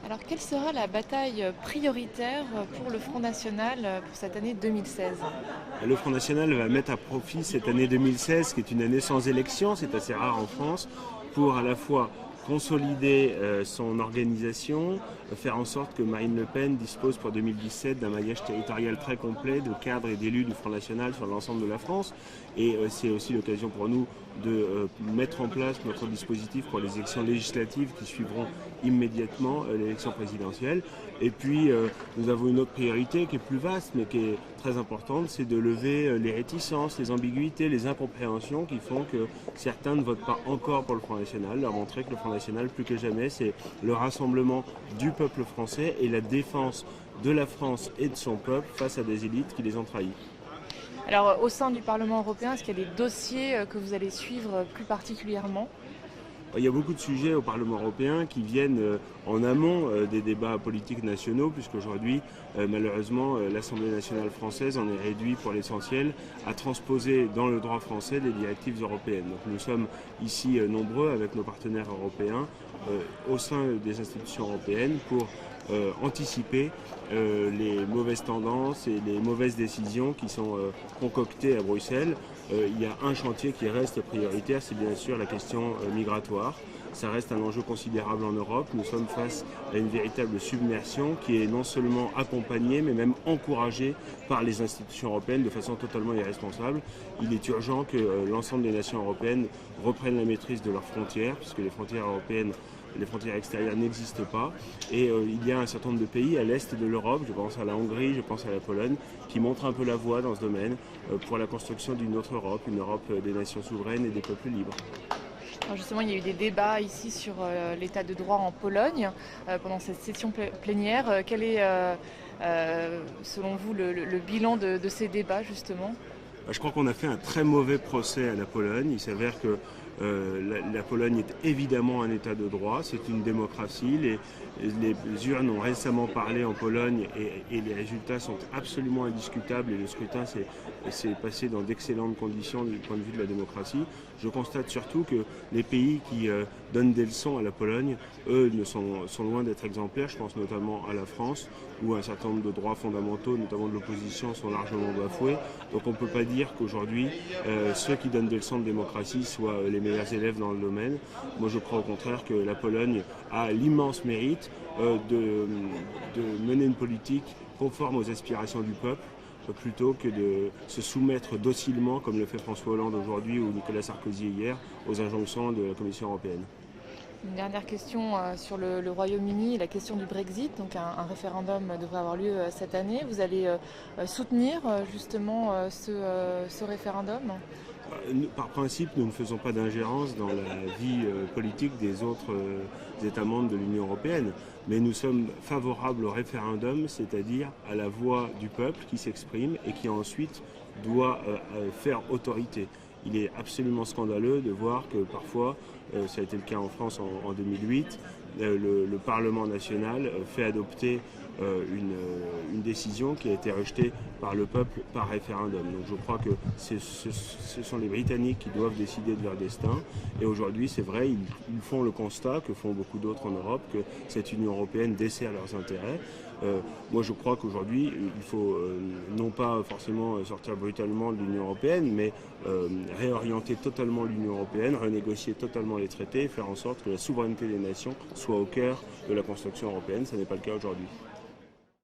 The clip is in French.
Alors, quelle sera la bataille prioritaire pour le Front National pour cette année 2016? Le Front National va mettre à profit cette année 2016, qui est une année sans élection, c'est assez rare en France, pour à la fois consolider son organisation, faire en sorte que Marine Le Pen dispose pour 2017 d'un maillage territorial très complet de cadres et d'élus du Front National sur l'ensemble de la France. Et c'est aussi l'occasion pour nous de mettre en place notre dispositif pour les élections législatives qui suivront immédiatement l'élection présidentielle. Et puis nous avons une autre priorité qui est plus vaste mais qui est très importante, c'est de lever les réticences, les ambiguïtés, les incompréhensions qui font que certains ne votent pas encore pour le Front National, leur montrer que le Front National, plus que jamais, c'est le rassemblement du peuple français et la défense de la France et de son peuple face à des élites qui les ont trahis. Alors, au sein du Parlement européen, est-ce qu'il y a des dossiers que vous allez suivre plus particulièrement? Il y a beaucoup de sujets au Parlement européen qui viennent en amont des débats politiques nationaux, puisqu'aujourd'hui, malheureusement, l'Assemblée nationale française en est réduite pour l'essentiel à transposer dans le droit français des directives européennes. Donc nous sommes ici nombreux avec nos partenaires européens au sein des institutions européennes pour anticiper les mauvaises tendances et les mauvaises décisions qui sont concoctées à Bruxelles. Il y a un chantier qui reste prioritaire, c'est bien sûr la question migratoire. Ça reste un enjeu considérable en Europe. Nous sommes face à une véritable submersion qui est non seulement accompagnée, mais même encouragée par les institutions européennes de façon totalement irresponsable. Il est urgent que l'ensemble des nations européennes reprennent la maîtrise de leurs frontières, puisque les frontières européennes, les frontières extérieures n'existent pas. Et il y a un certain nombre de pays à l'est de l'Europe, je pense à la Hongrie, je pense à la Pologne, qui montrent un peu la voie dans ce domaine pour la construction d'une autre Europe, une Europe des nations souveraines et des peuples libres. Alors justement, il y a eu des débats ici sur l'état de droit en Pologne pendant cette session plénière. Quel est, selon vous, le bilan de ces débats, justement? Je crois qu'on a fait un très mauvais procès à la Pologne. Il s'avère que la Pologne est évidemment un État de droit, c'est une démocratie. Les urnes ont récemment parlé en Pologne et les résultats sont absolument indiscutables et le scrutin s'est passé dans d'excellentes conditions du point de vue de la démocratie. Je constate surtout que les pays qui donnent des leçons à la Pologne, eux, sont loin d'être exemplaires. Je pense notamment à la France, où un certain nombre de droits fondamentaux, notamment de l'opposition, sont largement bafoués. Donc on ne peut pas dire qu'aujourd'hui, ceux qui donnent des leçons de démocratie soient les meilleurs élèves dans le domaine. Moi, je crois au contraire que la Pologne a l'immense mérite de mener une politique conforme aux aspirations du peuple, plutôt que de se soumettre docilement, comme le fait François Hollande aujourd'hui ou Nicolas Sarkozy hier, aux injonctions de la Commission européenne. Une dernière question sur le Royaume-Uni, la question du Brexit. Donc un référendum devrait avoir lieu cette année. Vous allez soutenir justement ce référendum? Par principe, nous ne faisons pas d'ingérence dans la vie politique des autres États membres de l'Union européenne, mais nous sommes favorables au référendum, c'est-à-dire à la voix du peuple qui s'exprime et qui ensuite doit faire autorité. Il est absolument scandaleux de voir que parfois, ça a été le cas en France en 2008, le Parlement national fait adopter une décision qui a été rejetée par le peuple par référendum. Donc je crois que ce sont les Britanniques qui doivent décider de leur destin. Et aujourd'hui, c'est vrai, ils font le constat, que font beaucoup d'autres en Europe, que cette Union européenne dessert leurs intérêts. Moi, je crois qu'aujourd'hui, il faut non pas forcément sortir brutalement de l'Union européenne, mais réorienter totalement l'Union européenne, renégocier totalement les traités et faire en sorte que la souveraineté des nations soit au cœur de la construction européenne. Ce n'est pas le cas aujourd'hui.